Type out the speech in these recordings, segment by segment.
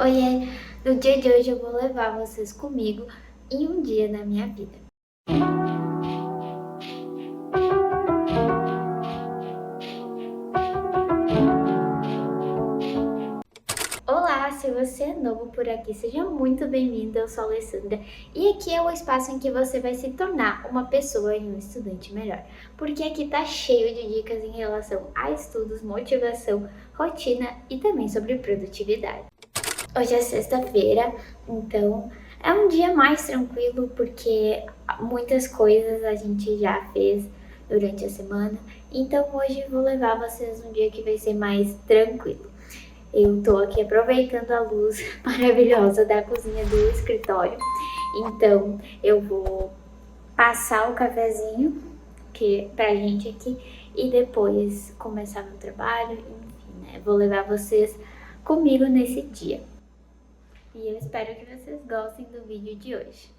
Oiê! No dia de hoje eu vou levar vocês comigo em um dia na minha vida. Olá, se você é novo por aqui, seja muito bem-vindo, eu sou a Alessandra e aqui é o espaço em que você vai se tornar uma pessoa e um estudante melhor, porque aqui tá cheio de dicas em relação a estudos, motivação, rotina e também sobre produtividade. Hoje é sexta-feira, então é um dia mais tranquilo porque muitas coisas a gente já fez durante a semana. Então hoje vou levar vocês um dia que vai ser mais tranquilo. Eu tô aqui aproveitando a luz maravilhosa da cozinha do escritório. Então eu vou passar o cafezinho pra gente aqui e depois começar meu trabalho, enfim, né? Vou levar vocês comigo nesse dia. E eu espero que vocês gostem do vídeo de hoje.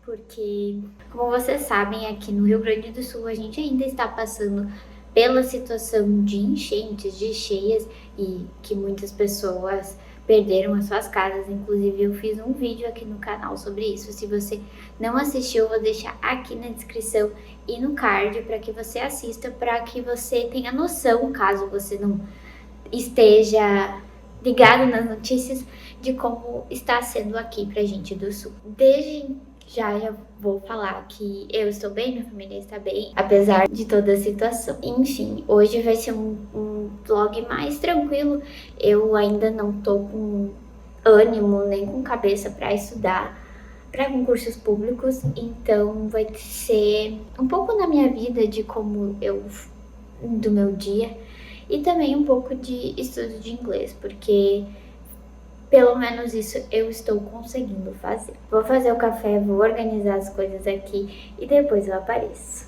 Porque, como vocês sabem, aqui no Rio Grande do Sul a gente ainda está passando pela situação de enchentes, de cheias e que muitas pessoas perderam as suas casas. Inclusive eu fiz um vídeo aqui no canal sobre isso. Se você não assistiu, eu vou deixar aqui na descrição e no card para que você assista, para que você tenha noção, caso você não esteja ligado nas notícias, de como está sendo aqui pra gente do Sul. Desde já vou falar que eu estou bem, minha família está bem, apesar de toda a situação. Enfim, hoje vai ser um vlog mais tranquilo. Eu ainda não tô com ânimo nem com cabeça para estudar para concursos públicos, então vai ser um pouco na minha vida de como do meu dia e também um pouco de estudo de inglês, porque pelo menos isso eu estou conseguindo fazer. Vou fazer o café, vou organizar as coisas aqui e depois eu apareço.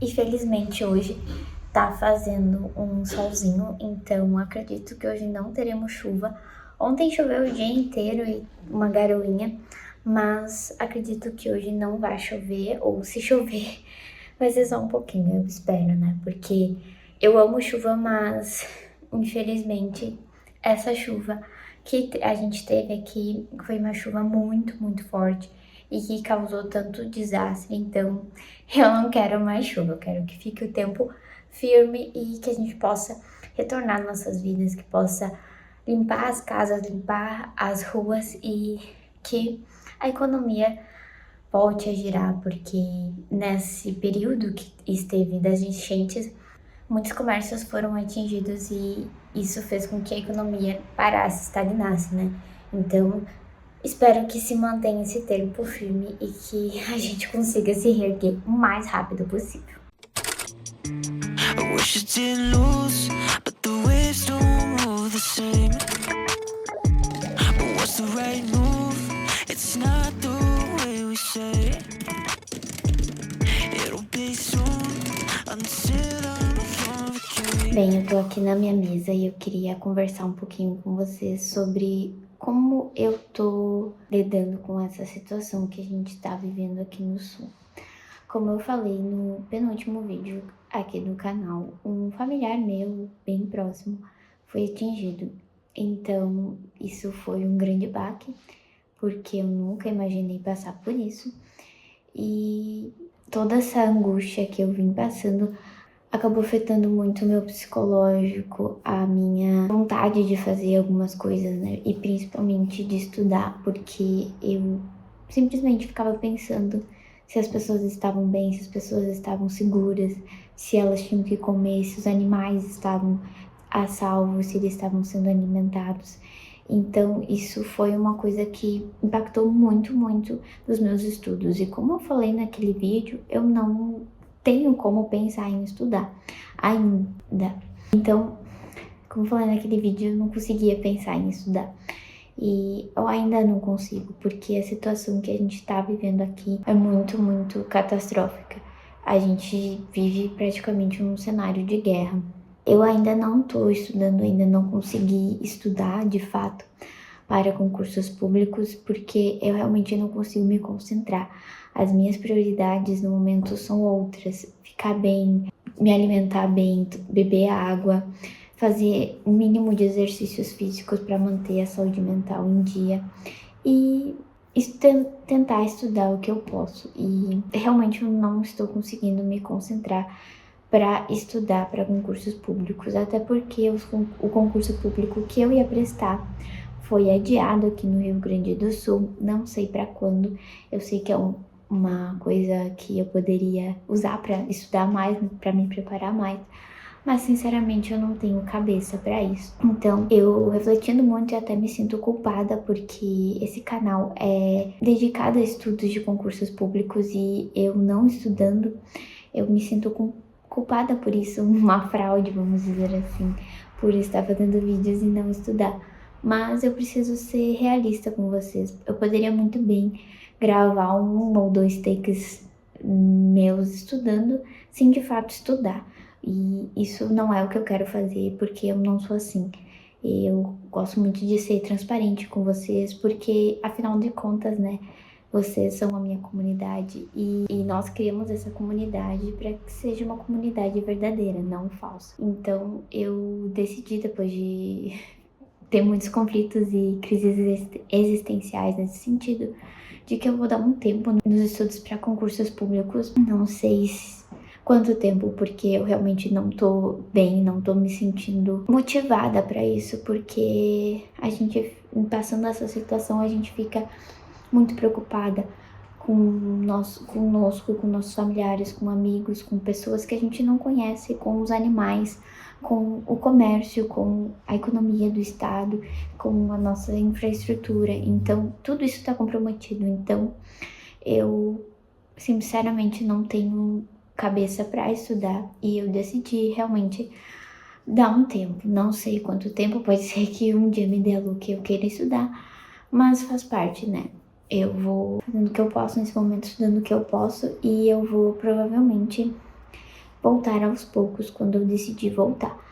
Infelizmente hoje tá fazendo um solzinho, então acredito que hoje não teremos chuva. Ontem choveu o dia inteiro e uma garoinha, mas acredito que hoje não vai chover, ou se chover vai ser só um pouquinho, eu espero, né? Porque eu amo chuva, mas infelizmente essa chuva que a gente teve aqui foi uma chuva muito forte e que causou tanto desastre. Então eu não quero mais chuva, eu quero que fique o tempo firme e que a gente possa retornar nossas vidas, que possa limpar as casas, limpar as ruas e que a economia volte a girar, porque nesse período que esteve das enchentes, muitos comércios foram atingidos e isso fez com que a economia parasse, estagnasse, né? Então, espero que se mantenha esse tempo firme e que a gente consiga se reerguer o mais rápido possível. Bem, eu tô aqui na minha mesa e eu queria conversar um pouquinho com vocês sobre como eu tô lidando com essa situação que a gente tá vivendo aqui no Sul. Como eu falei no penúltimo vídeo aqui do canal, um familiar meu, bem próximo, foi atingido. Então, isso foi um grande baque, porque eu nunca imaginei passar por isso. E toda essa angústia que eu vim passando acabou afetando muito o meu psicológico, a minha vontade de fazer algumas coisas, né? E principalmente de estudar, porque eu simplesmente ficava pensando se as pessoas estavam bem, se as pessoas estavam seguras, se elas tinham que comer, se os animais estavam a salvo, se eles estavam sendo alimentados. Então, isso foi uma coisa que impactou muito nos meus estudos. E como eu falei naquele vídeo, eu não tenho como pensar em estudar ainda. Então, como eu falei naquele vídeo, eu não conseguia pensar em estudar. E eu ainda não consigo, porque a situação que a gente está vivendo aqui é muito, muito catastrófica. A gente vive praticamente um cenário de guerra. Eu ainda não estou estudando, ainda não consegui estudar de fato para concursos públicos, porque eu realmente não consigo me concentrar. As minhas prioridades no momento são outras: ficar bem, me alimentar bem, beber água, fazer o mínimo de exercícios físicos para manter a saúde mental em dia e tentar estudar o que eu posso. E realmente eu não estou conseguindo me concentrar para estudar para concursos públicos, até porque o concurso público que eu ia prestar foi adiado aqui no Rio Grande do Sul, não sei para quando. Eu sei que é uma coisa que eu poderia usar para estudar mais, para me preparar mais, mas sinceramente eu não tenho cabeça para isso. Então, eu refletindo muito e até me sinto culpada, porque esse canal é dedicado a estudos de concursos públicos e eu não estudando, eu me sinto culpada por isso, uma fraude, vamos dizer assim, por estar fazendo vídeos e não estudar. Mas eu preciso ser realista com vocês. Eu poderia muito bem gravar 1 ou 2 takes meus estudando, sem de fato estudar. E isso não é o que eu quero fazer, porque eu não sou assim. Eu gosto muito de ser transparente com vocês, porque afinal de contas, né, vocês são a minha comunidade e nós criamos essa comunidade para que seja uma comunidade verdadeira, não falsa. Então eu decidi, depois de ter muitos conflitos e crises existenciais nesse sentido, de que eu vou dar um tempo nos estudos para concursos públicos. Não sei quanto tempo, porque eu realmente não tô bem, não tô me sentindo motivada para isso, porque a gente, passando essa situação, a gente fica muito preocupada conosco, com nossos familiares, com amigos, com pessoas que a gente não conhece, com os animais, com o comércio, com a economia do estado, com a nossa infraestrutura. Então, tudo isso está comprometido. Então, eu sinceramente não tenho cabeça para estudar e eu decidi realmente dar um tempo. Não sei quanto tempo, pode ser que um dia me dê a luz que eu queira estudar, mas faz parte, né? Eu vou fazendo o que eu posso nesse momento, estudando o que eu posso, e eu vou provavelmente voltar aos poucos quando eu decidir voltar.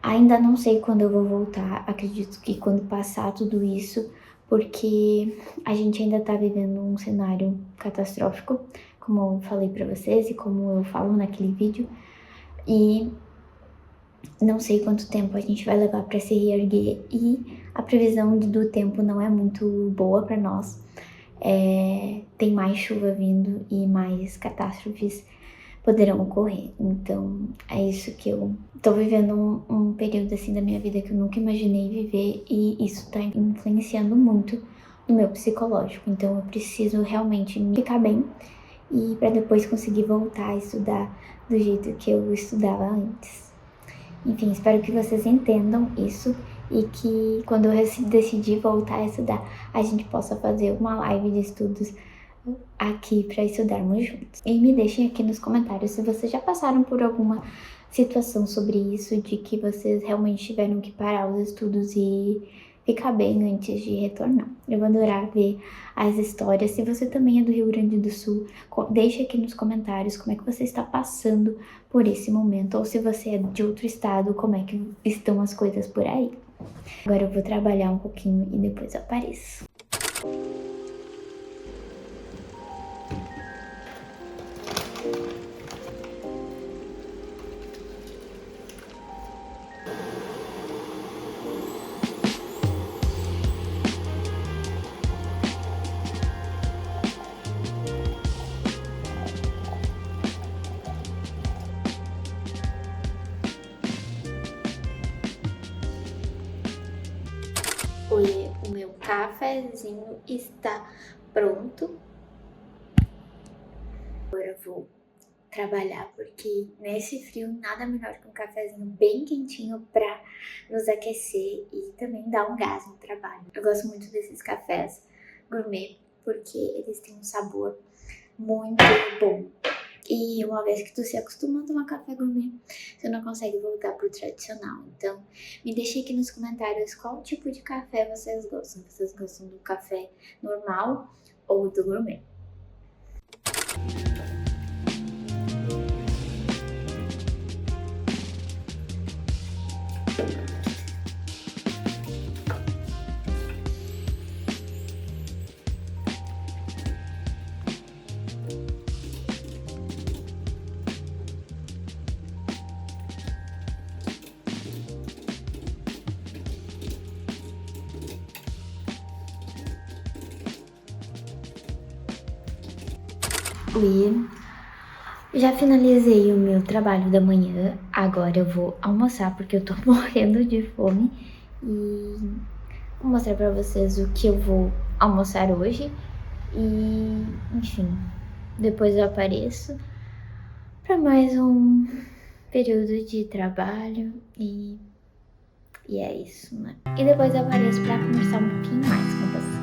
Ainda não sei quando eu vou voltar, acredito que quando passar tudo isso, porque a gente ainda tá vivendo um cenário catastrófico, como eu falei pra vocês e como eu falo naquele vídeo, e não sei quanto tempo a gente vai levar para se reerguer, e a previsão do tempo não é muito boa para nós. Tem mais chuva vindo e mais catástrofes poderão ocorrer. Então é isso que eu tô vivendo, um período assim da minha vida que eu nunca imaginei viver, e isso tá influenciando muito no meu psicológico. Então eu preciso realmente me ficar bem e para depois conseguir voltar a estudar do jeito que eu estudava antes. Enfim, espero que vocês entendam isso e que quando eu decidir voltar a estudar, a gente possa fazer uma live de estudos aqui para estudarmos juntos. E me deixem aqui nos comentários se vocês já passaram por alguma situação sobre isso, de que vocês realmente tiveram que parar os estudos e ficar bem antes de retornar. Eu vou adorar ver as histórias. Se você também é do Rio Grande do Sul, deixe aqui nos comentários como é que você está passando por esse momento, ou se você é de outro estado, como é que estão as coisas por aí. Agora eu vou trabalhar um pouquinho e depois eu apareço. Oi, o meu cafezinho está pronto. Agora eu vou trabalhar, porque nesse frio nada melhor que um cafezinho bem quentinho pra nos aquecer e também dar um gás no trabalho. Eu gosto muito desses cafés gourmet porque eles têm um sabor muito bom. E uma vez que tu se acostuma a tomar café gourmet, você não consegue voltar pro tradicional. Então, me deixe aqui nos comentários qual tipo de café vocês gostam. Vocês gostam do café normal ou do gourmet? E já finalizei o meu trabalho da manhã, agora eu vou almoçar porque eu tô morrendo de fome e vou mostrar pra vocês o que eu vou almoçar hoje e, enfim, depois eu apareço pra mais um período de trabalho e é isso, né? E depois eu apareço pra conversar um pouquinho mais com vocês.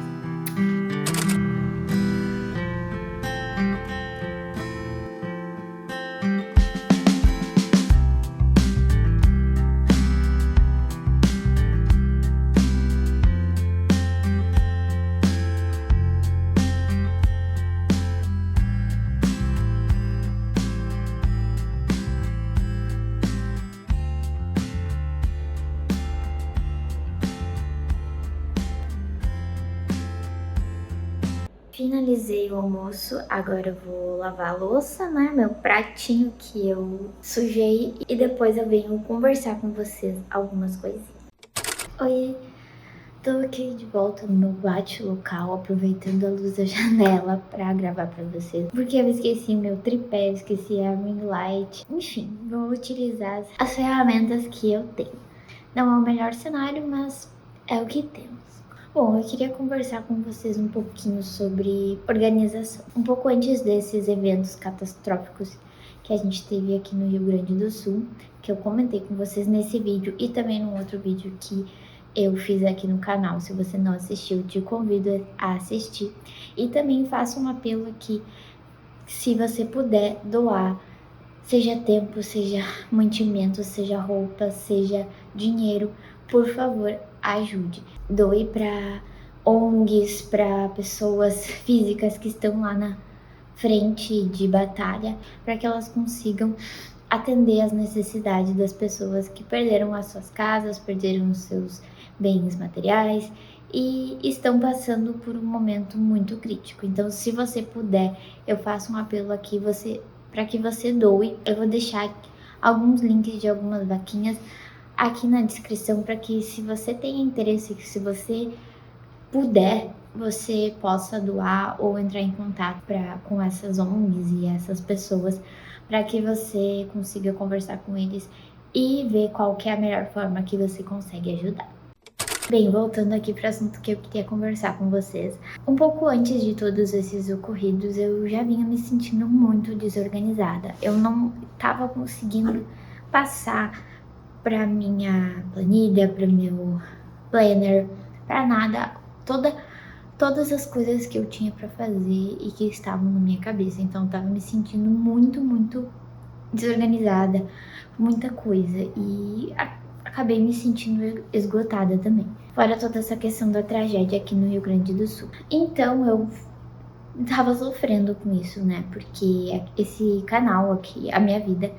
Finalizei o almoço, agora eu vou lavar a louça, né? Meu pratinho que eu sujei e depois eu venho conversar com vocês algumas coisinhas. Oi, tô aqui de volta no meu bate-local, aproveitando a luz da janela pra gravar pra vocês. Porque eu esqueci meu tripé, eu esqueci a ring light. Enfim, vou utilizar as ferramentas que eu tenho. Não é o melhor cenário, mas é o que temos. Bom, eu queria conversar com vocês um pouquinho sobre organização. Um pouco antes desses eventos catastróficos que a gente teve aqui no Rio Grande do Sul, que eu comentei com vocês nesse vídeo e também no outro vídeo que eu fiz aqui no canal. Se você não assistiu, te convido a assistir. E também faço um apelo aqui, se você puder doar, seja tempo, seja mantimento, seja roupa, seja dinheiro, por favor, ajude. Doe para ONGs, para pessoas físicas que estão lá na frente de batalha, para que elas consigam atender às necessidades das pessoas que perderam as suas casas, perderam os seus bens materiais e estão passando por um momento muito crítico. Então, se você puder, eu faço um apelo aqui para que você doe. Eu vou deixar alguns links de algumas vaquinhas aqui na descrição para que, se você tem interesse, se você puder, você possa doar ou entrar em contato com essas ONGs e essas pessoas para que você consiga conversar com eles e ver qual que é a melhor forma que você consegue ajudar. Bem, voltando aqui para o assunto que eu queria conversar com vocês. Um pouco antes de todos esses ocorridos, eu já vinha me sentindo muito desorganizada. Eu não estava conseguindo passar para minha planilha, para meu planner, para nada, todas as coisas que eu tinha para fazer e que estavam na minha cabeça. Então, eu tava me sentindo muito desorganizada, muita coisa e acabei me sentindo esgotada também. Fora toda essa questão da tragédia aqui no Rio Grande do Sul. Então, eu tava sofrendo com isso, né? Porque esse canal aqui, a minha vida,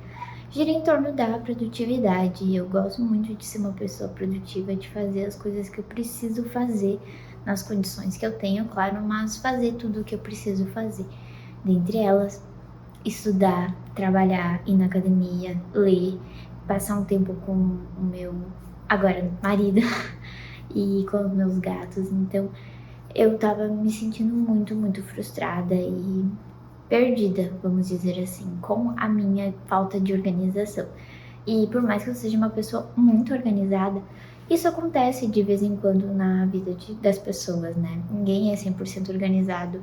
gira em torno da produtividade. Eu gosto muito de ser uma pessoa produtiva, de fazer as coisas que eu preciso fazer nas condições que eu tenho, claro, mas fazer tudo o que eu preciso fazer. Dentre elas, estudar, trabalhar, ir na academia, ler, passar um tempo com o meu, agora, marido e com os meus gatos. Então, eu tava me sentindo muito frustrada e perdida, vamos dizer assim, com a minha falta de organização. E por mais que eu seja uma pessoa muito organizada, isso acontece de vez em quando na vida das pessoas, né? Ninguém é 100% organizado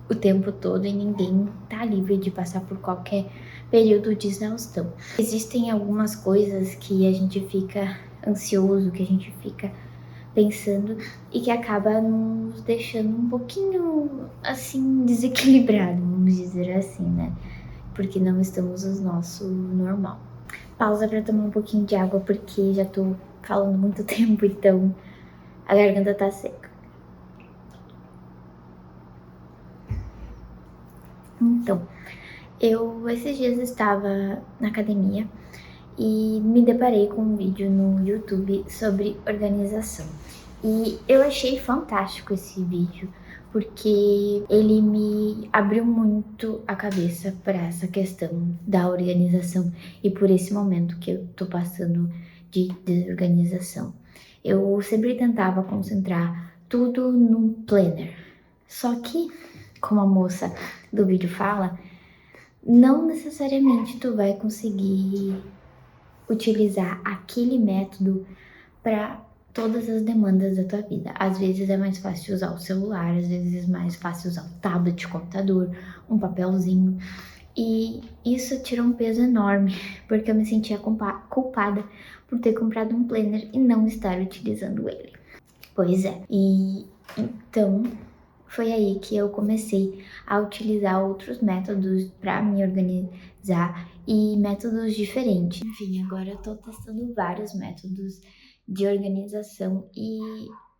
o tempo todo e ninguém tá livre de passar por qualquer período de exaustão. Existem algumas coisas que a gente fica ansioso, que a gente fica pensando e que acaba nos deixando um pouquinho assim desequilibrado, vamos vamos dizer assim, né? Porque não estamos no nosso normal. Pausa para tomar um pouquinho de água, porque já tô falando muito tempo, então a garganta tá seca. Então, eu esses dias estava na academia e me deparei com um vídeo no YouTube sobre organização. E eu achei fantástico esse vídeo, porque ele me abriu muito a cabeça para essa questão da organização e por esse momento que eu tô passando de desorganização. Eu sempre tentava concentrar tudo num planner, só que, como a moça do vídeo fala, não necessariamente tu vai conseguir utilizar aquele método para todas as demandas da tua vida. Às vezes é mais fácil usar o celular, às vezes é mais fácil usar o tablet, computador, um papelzinho. E isso tira um peso enorme, porque eu me sentia culpada por ter comprado um planner e não estar utilizando ele. Pois é, e então foi aí que eu comecei a utilizar outros métodos para me organizar e métodos diferentes. Enfim, agora eu tô testando vários métodos de organização e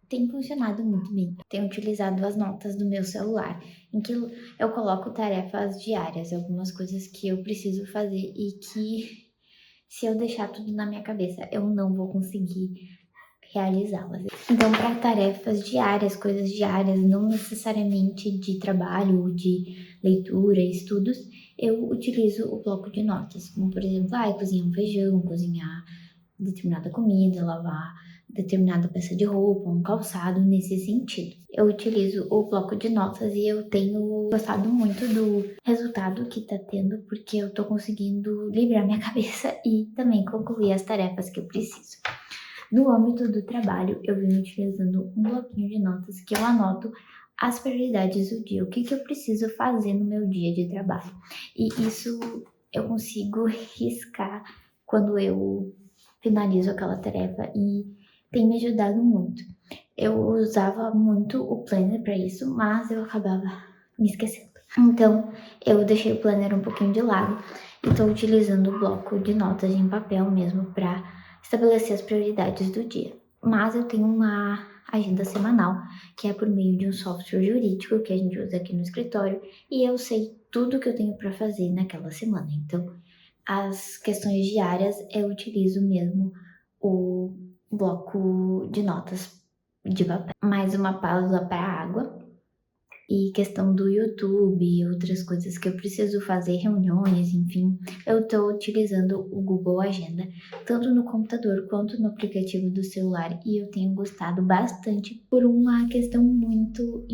tem funcionado muito bem. Tenho utilizado as notas do meu celular, em que eu coloco tarefas diárias, algumas coisas que eu preciso fazer e que se eu deixar tudo na minha cabeça, eu não vou conseguir realizá-las. Então, para tarefas diárias, coisas diárias, não necessariamente de trabalho ou de leitura, estudos, eu utilizo o bloco de notas, como por exemplo, cozinhar um feijão, cozinhar determinada comida, lavar determinada peça de roupa, um calçado, nesse sentido. Eu utilizo o bloco de notas e eu tenho gostado muito do resultado que tá tendo, porque eu tô conseguindo liberar minha cabeça e também concluir as tarefas que eu preciso. No âmbito do trabalho, eu venho utilizando um bloquinho de notas que eu anoto as prioridades do dia, o que eu preciso fazer no meu dia de trabalho. E isso eu consigo riscar quando eu finalizo aquela tarefa e tem me ajudado muito. Eu usava muito o planner para isso, mas eu acabava me esquecendo. Então, eu deixei o planner um pouquinho de lado e estou utilizando o bloco de notas em papel mesmo para estabelecer as prioridades do dia. Mas eu tenho uma agenda semanal, que é por meio de um software jurídico que a gente usa aqui no escritório, e eu sei tudo que eu tenho para fazer naquela semana. Então, as questões diárias eu utilizo mesmo o bloco de notas de papel. Mais uma pausa para água. E questão do YouTube e outras coisas que eu preciso fazer, reuniões, enfim, eu estou utilizando o Google Agenda, tanto no computador quanto no aplicativo do celular, e eu tenho gostado bastante por uma questão muito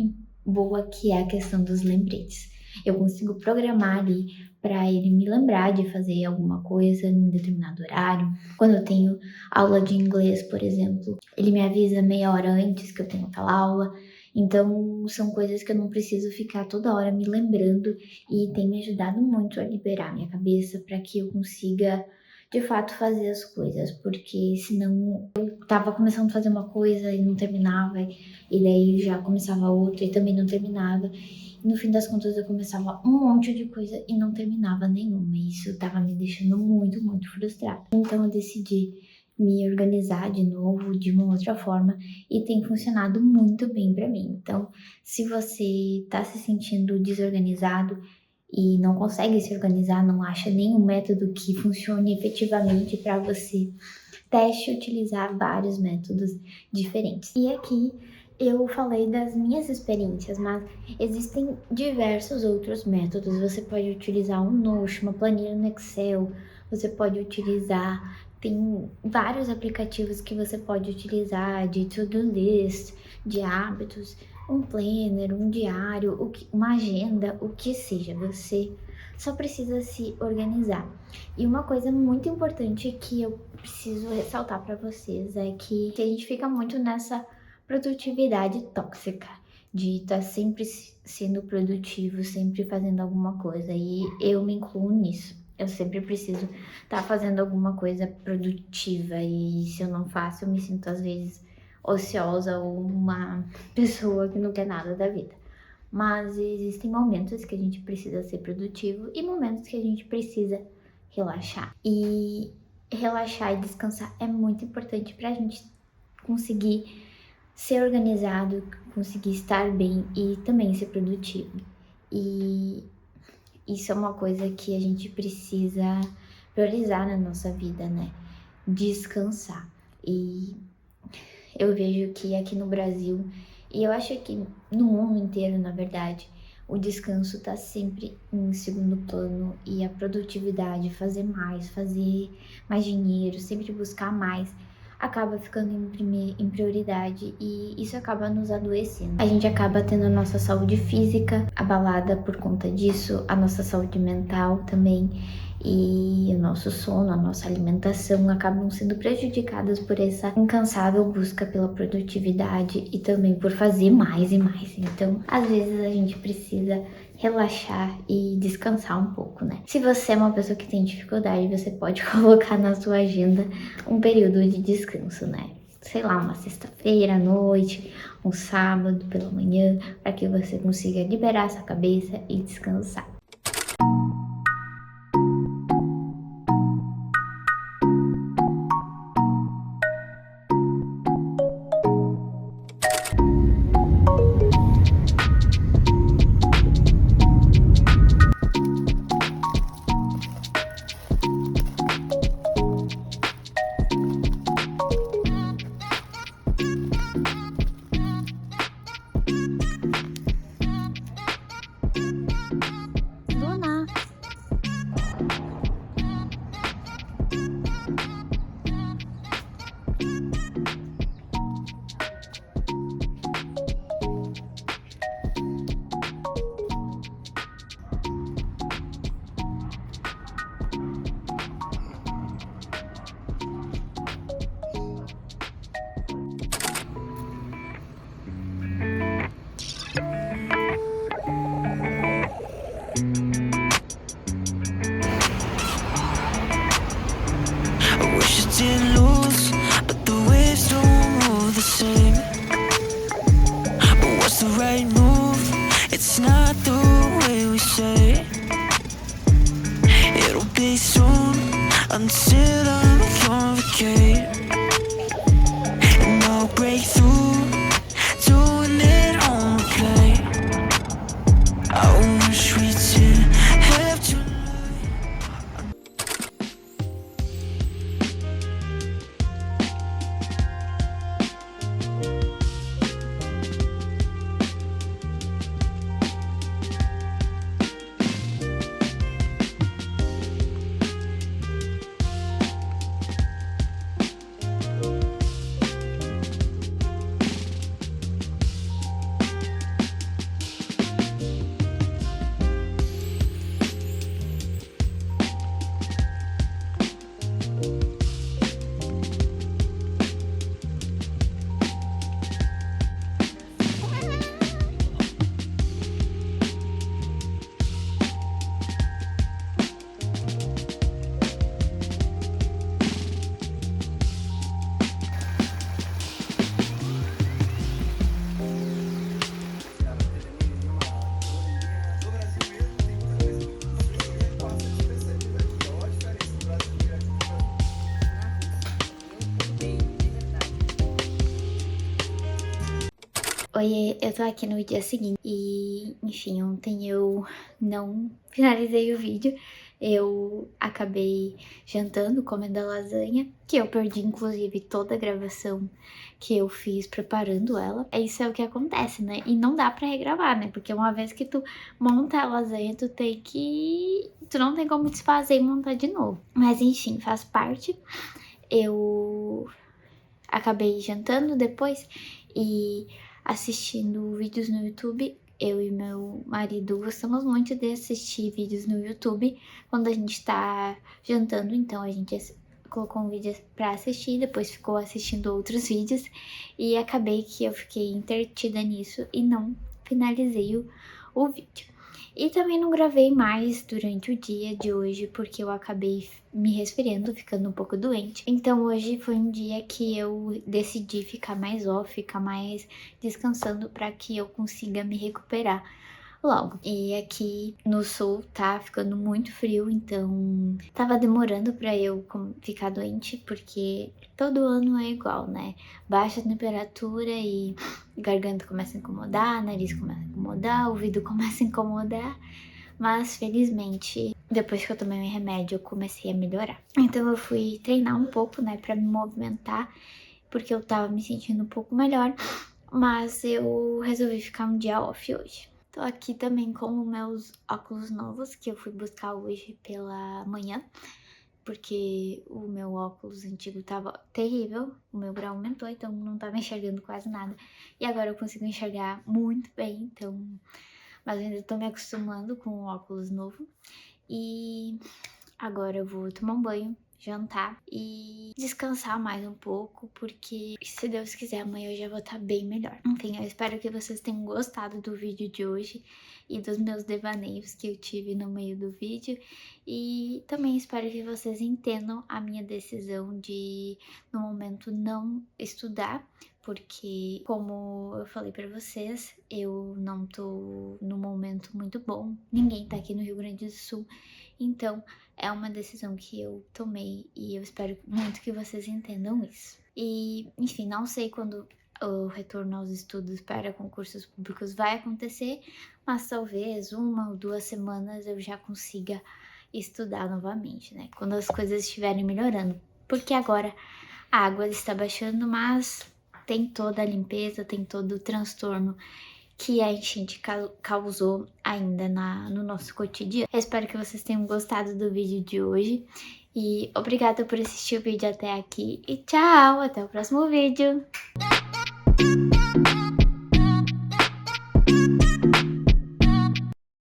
boa, que é a questão dos lembretes. Eu consigo programar ali para ele me lembrar de fazer alguma coisa em determinado horário. Quando eu tenho aula de inglês, por exemplo, ele me avisa meia hora antes que eu tenho aquela aula. Então, são coisas que eu não preciso ficar toda hora me lembrando, e tem me ajudado muito a liberar minha cabeça para que eu consiga, de fato, fazer as coisas, porque senão eu tava começando a fazer uma coisa e não terminava, e daí já começava outra e também não terminava. E no fim das contas eu começava um monte de coisa e não terminava nenhuma, e isso tava me deixando muito, muito frustrada. Então eu decidi me organizar de novo, de uma outra forma, e tem funcionado muito bem para mim. Então, se você tá se sentindo desorganizado e não consegue se organizar, não acha nenhum método que funcione efetivamente para você, teste utilizar vários métodos diferentes. E aqui eu falei das minhas experiências, mas existem diversos outros métodos. Você pode utilizar um Notion, uma planilha no Excel, você pode utilizar, tem vários aplicativos que você pode utilizar, de to-do list, de hábitos, um planner, um diário, uma agenda, o que seja, você só precisa se organizar. E uma coisa muito importante que eu preciso ressaltar para vocês é que a gente fica muito nessa produtividade tóxica, de estar sempre sendo produtivo, sempre fazendo alguma coisa, e eu me incluo nisso. Eu sempre preciso estar fazendo alguma coisa produtiva, e se eu não faço, eu me sinto às vezes ociosa ou uma pessoa que não quer nada da vida. mas existem momentos que a gente precisa ser produtivo e momentos que a gente precisa relaxar. E relaxar e descansar é muito importante para a gente conseguir ser organizado, conseguir estar bem e também ser produtivo. E isso é uma coisa que a gente precisa priorizar na nossa vida, né? Descansar. E eu vejo que aqui no Brasil, e eu acho que no mundo inteiro, na verdade, o descanso tá sempre em segundo plano e a produtividade, fazer mais dinheiro, sempre buscar mais, acaba ficando em prioridade e isso acaba nos adoecendo. A gente acaba tendo a nossa saúde física abalada por conta disso, a nossa saúde mental também e o nosso sono, a nossa alimentação acabam sendo prejudicadas por essa incansável busca pela produtividade e também por fazer mais e mais. Então, às vezes a gente precisa relaxar e descansar um pouco, né? Se você é uma pessoa que tem dificuldade, você pode colocar na sua agenda um período de descanso, né? Sei lá, uma sexta-feira à noite, um sábado pela manhã, para que você consiga liberar sua cabeça e descansar. Luna. I wish it didn't lose, but the waves don't move the same. But what's the right move? It's not the way we say. It'll be soon until I'm on vacate, and I'll break through, doing it on replay. I wish we didn't have to. Oiê, eu tô aqui no dia seguinte e, enfim, ontem eu não finalizei o vídeo. Eu acabei jantando, comendo a lasanha, que eu perdi, inclusive, toda a gravação que eu fiz preparando ela. Isso é o que acontece, né? E não dá pra regravar, né? Porque uma vez que tu monta a lasanha, tu não tem como desfazer e montar de novo. Mas, enfim, faz parte. Eu acabei jantando depois e assistindo vídeos no YouTube. Eu e meu marido gostamos muito de assistir vídeos no YouTube quando a gente tá jantando, então a gente colocou um vídeo pra assistir, depois ficou assistindo outros vídeos e acabei que eu fiquei entretida nisso e não finalizei o vídeo. E também não gravei mais durante o dia de hoje, porque eu acabei me resfriando, ficando um pouco doente. Então hoje foi um dia que eu decidi ficar mais off, ficar mais descansando para que eu consiga me recuperar logo. E aqui no sul tá ficando muito frio, então tava demorando pra eu ficar doente, porque todo ano é igual, né? Baixa a temperatura e garganta começa a incomodar, nariz começa a incomodar, ouvido começa a incomodar. Mas felizmente, depois que eu tomei meu remédio, eu comecei a melhorar. Então eu fui treinar um pouco, né, pra me movimentar, porque eu tava me sentindo um pouco melhor. Mas eu resolvi ficar um dia off hoje. Tô aqui também com os meus óculos novos, que eu fui buscar hoje pela manhã, porque o meu óculos antigo tava terrível, o meu grau aumentou, então não tava enxergando quase nada. E agora eu consigo enxergar muito bem, então... Mas eu ainda tô me acostumando com o óculos novo. E agora eu vou tomar um banho, jantar e descansar mais um pouco, porque se Deus quiser amanhã eu já vou estar bem melhor. Enfim, eu espero que vocês tenham gostado do vídeo de hoje e dos meus devaneios que eu tive no meio do vídeo, e também espero que vocês entendam a minha decisão de no momento não estudar, porque como eu falei pra vocês, eu não tô no momento muito bom, ninguém tá aqui no Rio Grande do Sul, então é uma decisão que eu tomei e eu espero muito que vocês entendam isso. E, enfim, não sei quando o retorno aos estudos para concursos públicos vai acontecer, mas talvez 1 ou 2 semanas eu já consiga estudar novamente, né? Quando as coisas estiverem melhorando. Porque agora a água está baixando, mas tem toda a limpeza, tem todo o transtorno que a enchente causou ainda no nosso cotidiano. Eu espero que vocês tenham gostado do vídeo de hoje. E obrigada por assistir o vídeo até aqui. E tchau! Até o próximo vídeo!